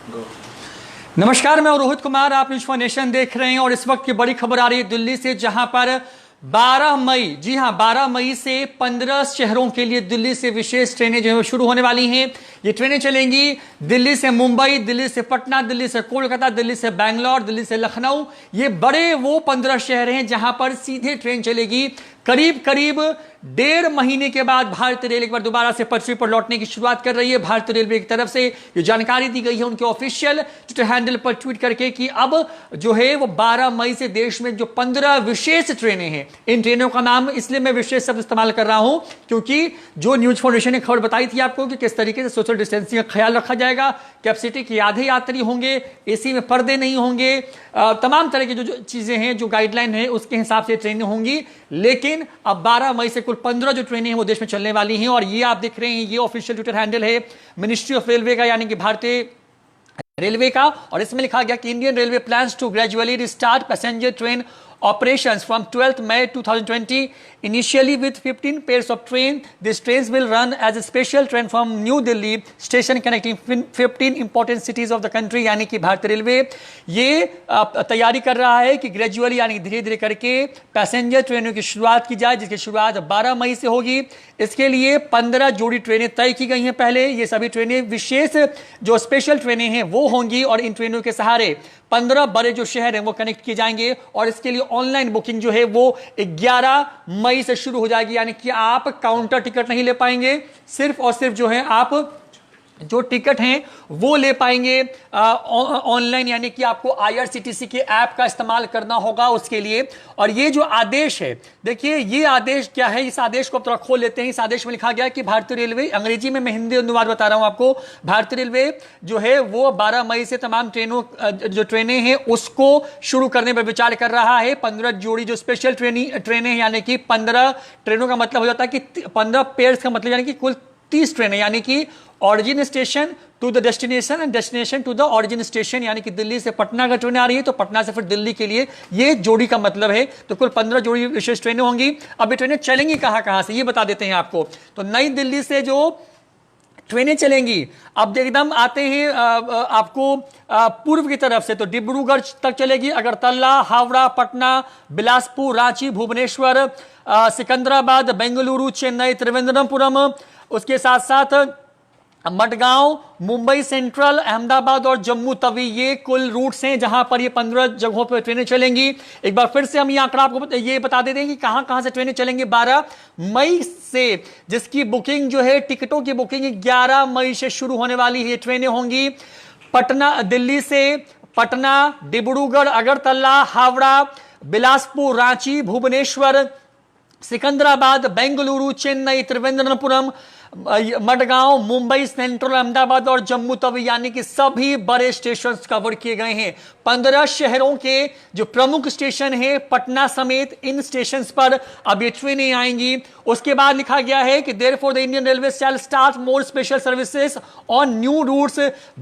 नमस्कार, मैं रोहित कुमार, आप न्यूज़ फॉर नेशन देख रहे हैं और इस वक्त की बड़ी खबर आ रही है दिल्ली से, जहां पर 12 मई, जी हां 12 मई से 15 शहरों के लिए दिल्ली से विशेष ट्रेनें जो है शुरू होने वाली हैं। ये ट्रेनें चलेंगी दिल्ली से मुंबई, दिल्ली से पटना, दिल्ली से कोलकाता, दिल्ली से बैंगलोर, दिल्ली से लखनऊ। ये बड़े वो 15 शहर हैं जहां पर सीधे ट्रेन चलेगी। करीब करीब 1.5 महीने के बाद भारतीय रेल एक बार दोबारा से पटरी पर लौटने की शुरुआत कर रही है। भारतीय रेलवे की तरफ से ये जानकारी दी गई है उनके ऑफिशियल ट्विटर हैंडल पर ट्वीट करके कि अब जो है वो 12 मई से देश में जो 15 विशेष ट्रेनें हैं, इन ट्रेनों का नाम इसलिए मैं विशेष शब्द इस्तेमाल कर रहा हूं क्योंकि जो न्यूज फाउंडेशन ने खबर बताई थी आपको कि किस तरीके से सोशल डिस्टेंसिंग का ख्याल रखा जाएगा, कैपेसिटी के आधे यात्री होंगे, एसी में पर्दे नहीं होंगे, तमाम तरह की जो चीजें हैं, जो गाइडलाइन है उसके हिसाब से ट्रेनें होंगी। लेकिन अब 12 मई से कुल 15 जो ट्रेनें हैं वो देश में चलने वाली हैं और ये आप देख रहे हैं, ये ऑफिशियल ट्विटर हैंडल है मिनिस्ट्री ऑफ रेलवे का, यानी कि भारतीय रेलवे का। और इसमें लिखा गया कि Indian railway plans to gradually restart passenger train operations from 12th May 2020 initially with 15 pairs of train. These trains will run as a special train from New Delhi station connecting 15 important cities of the country। यानी कि भारतीय railway ये तैयारी कर रहा है कि gradually यानी धीरे धीरे करके पैसेंजर ट्रेनों की शुरुआत की जाए, जिसकी शुरुआत 12 मई से होगी। इसके लिए 15 जोड़ी ट्रेनें तय की गई हैं पहले। ये सभी ट्रेनें विशेष जो स्पेशल ट्रेनें हैं वो होंगी और इन ट्रेनों के सहारे 15 बड़े जो शहर हैं वो कनेक्ट किए जाएंगे और इसके लिए ऑनलाइन बुकिंग जो है वो 11 मई से शुरू हो जाएगी। यानी कि आप काउंटर टिकट नहीं ले पाएंगे, सिर्फ और सिर्फ जो है आप जो टिकट हैं वो ले पाएंगे ऑनलाइन, यानी कि आपको IRCTC के ऐप का इस्तेमाल करना होगा उसके लिए। और ये जो आदेश है, देखिए ये आदेश क्या है, इस आदेश को आप थोड़ा खोल लेते हैं। इस आदेश में लिखा गया कि भारतीय रेलवे, अंग्रेजी में मैं हिंदी अनुवाद बता रहा हूं आपको, भारतीय रेलवे जो है वो 12 मई से तमाम जो ट्रेनें हैं उसको शुरू करने पर विचार कर रहा है। 15 जोड़ी जो स्पेशल ट्रेनें यानी कि 15 ट्रेनों का मतलब हो जाता है कि 15 पेयर्स का मतलब यानी कि कुल 30 ट्रेनें, यानी कि origin station to the destination and destination to the origin station, यानी कि दिल्ली से पटना का ट्रेन आ रही है तो पटना से फिर दिल्ली के लिए ये जोड़ी का मतलब है। तो कुल 15 जोड़ी विशेष ट्रेनें होंगी। अब ये ट्रेनें चलेंगी कहां से ये बता देते हैं आपको। तो नई दिल्ली से जो ट्रेनें चलेंगी अब एकदम आते हैं आपको पूर्व की तरफ से, तो डिब्रूगढ़ तक चलेगी, अगरतला, हावड़ा, पटना, बिलासपुर, रांची, भुवनेश्वर, सिकंदराबाद, बेंगलुरु, चेन्नई, त्रिवेंद्रपुरम, उसके साथ साथ मडगांव, मुंबई सेंट्रल, अहमदाबाद और जम्मू तवी। ये कुल रूट्स हैं जहां पर ये 15 जगहों पर ट्रेनें चलेंगी। एक बार फिर से हम ये आंकड़ा आपको ये बता देते हैं कि कहां से ट्रेनें चलेंगी। 12 मई से जिसकी बुकिंग जो है, टिकटों की बुकिंग 11 मई से शुरू होने वाली है। ट्रेनें होंगी दिल्ली से पटना, डिब्रूगढ़, अगरतला, हावड़ा, बिलासपुर, रांची, भुवनेश्वर, सिकंदराबाद, बेंगलुरु, चेन्नई, त्रिवेंद्रपुरम, मडगांव, मुंबई सेंट्रल, अहमदाबाद और जम्मू तवी, यानी कि सभी बड़े स्टेशन कवर किए गए हैं। 15 शहरों के जो प्रमुख स्टेशन हैं पटना समेत, इन स्टेशन पर अब ये ट्रेनें आएंगी। उसके बाद लिखा गया है कि therefore the Indian railway shall start more special services on new routes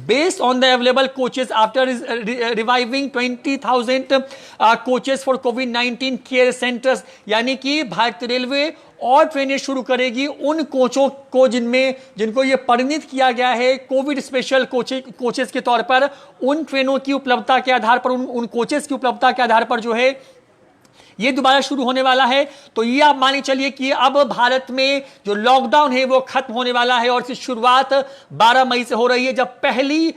based on the available coaches after reviving 20,000 coaches for कोविड-19 केयर सेंटर्स। यानी कि भारतीय रेलवे और ट्रेनें शुरू करेगी उन कोचों को जिनको ये परिणित किया गया है कोविड स्पेशल कोचेस के तौर पर। उन ट्रेनों की उपलब्धता के आधार पर, उन कोचेस की उपलब्धता के आधार पर जो है ये दोबारा शुरू होने वाला है। तो ये आप मान चलिए कि अब भारत में जो लॉकडाउन है वो खत्म होने वाला है और इसकी शुरुआत 12 मई से हो रही है, जब पहली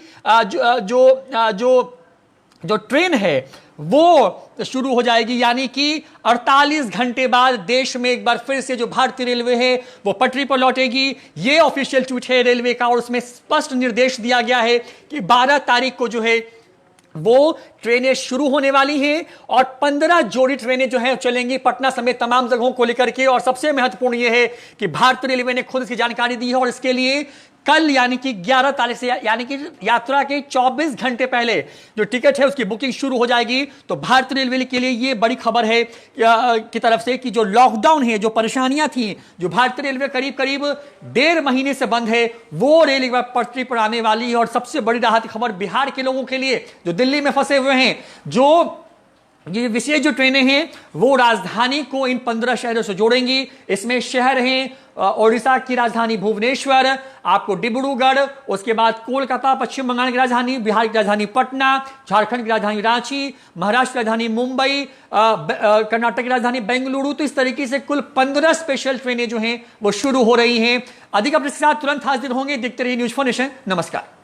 जो ट्रेन है वो शुरू हो जाएगी। यानी कि 48 घंटे बाद देश में एक बार फिर से जो भारतीय रेलवे है वो पटरी पर लौटेगी। ये ऑफिशियल ट्वीट है रेलवे का और उसमें स्पष्ट निर्देश दिया गया है कि 12 तारीख को जो है वो ट्रेनें शुरू होने वाली हैं और 15 जोड़ी ट्रेनें जो है चलेंगी पटना समेत तमाम जगहों को लेकर के। और सबसे महत्वपूर्ण यह है कि भारतीय रेलवे ने खुद इसकी जानकारी दी है और इसके लिए कल यानी कि 11 तारीख से, यानी कि यात्रा के 24 घंटे पहले जो टिकट है उसकी बुकिंग शुरू हो जाएगी। तो भारतीय रेलवे के लिए ये बड़ी खबर है की तरफ से कि जो लॉकडाउन है, जो परेशानियां थी, जो भारतीय रेलवे करीब करीब 1.5 महीने से बंद है, वो रेल एक बार पटरी पर आने वाली है। और सबसे बड़ी राहत खबर बिहार के लोगों के लिए जो दिल्ली में फंसे हुए हैं, जो ये विशेष जो ट्रेनें हैं वो राजधानी को इन 15 शहरों से जोड़ेंगी। इसमें शहर हैं ओडिशा की राजधानी भुवनेश्वर, आपको डिब्रूगढ़, उसके बाद कोलकाता पश्चिम बंगाल की राजधानी, बिहार की राजधानी पटना, झारखंड की राजधानी रांची, महाराष्ट्र की राजधानी मुंबई, कर्नाटक की राजधानी बेंगलुरु। तो इस तरीके से कुल 15 स्पेशल ट्रेनें जो हैं वो शुरू हो रही हैं। अधिक अपने साथ तुरंत हाजिर होंगे। देखते रहिए न्यूज़4 नेशन। नमस्कार।